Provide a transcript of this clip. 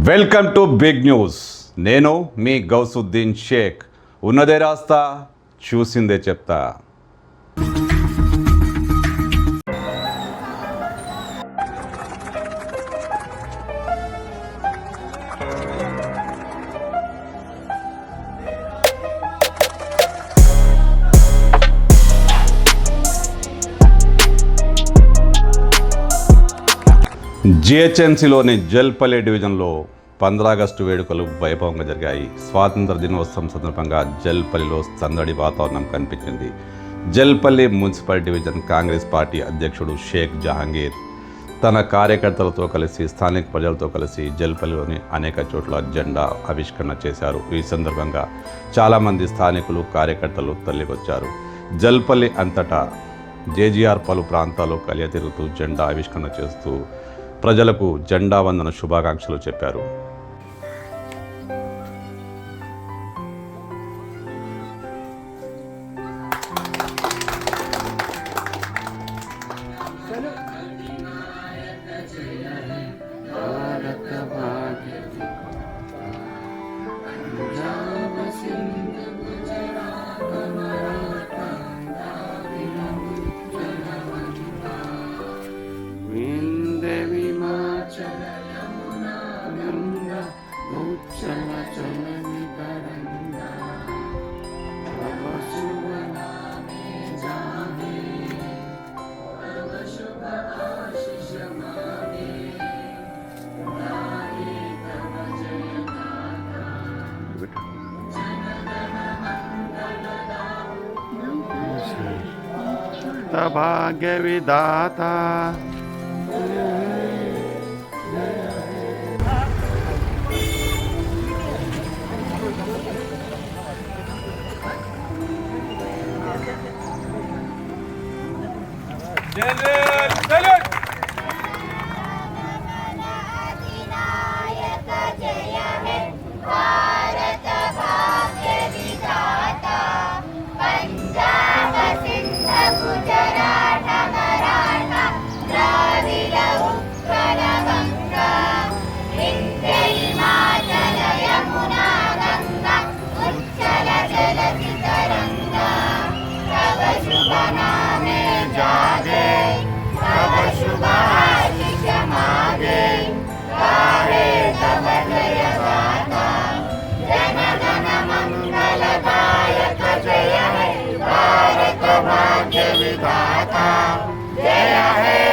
Welcome to big news. నేను మీ గౌసుద్దీన్ షేక్. ఉన్నదే రాస్తా, చూసిందే చెప్తా. జిహెచ్ఎంసీలోని జల్పల్లి డివిజన్లో 15 ఆగస్టు వేడుకలు వైభవంగా జరిగాయి. స్వాతంత్ర దినోత్సవం సందర్భంగా జల్పల్లిలో సందడి వాతావరణం కనిపించింది. Jalpally municipal division Congress party అధ్యక్షుడు షేక్ జహాంగీర్ తన కార్యకర్తలతో కలిసి స్థానిక ప్రజలతో కలిసి జల్పల్లిలోని అనేక చోట్ల జెండా ఆవిష్కరణ చేశారు. ఈ సందర్భంగా చాలామంది స్థానికులు కార్యకర్తలు తరలివచ్చారు. జల్పల్లి అంతటా జేజీఆర్ పలు ప్రాంతాల్లో కలియ తిరుగుతూ జెండా ఆవిష్కరణ చేస్తూ ప్రజలకు జెండా వందన శుభాకాంక్షలు చెప్పారు. भाग्य विधाता विधाता जय है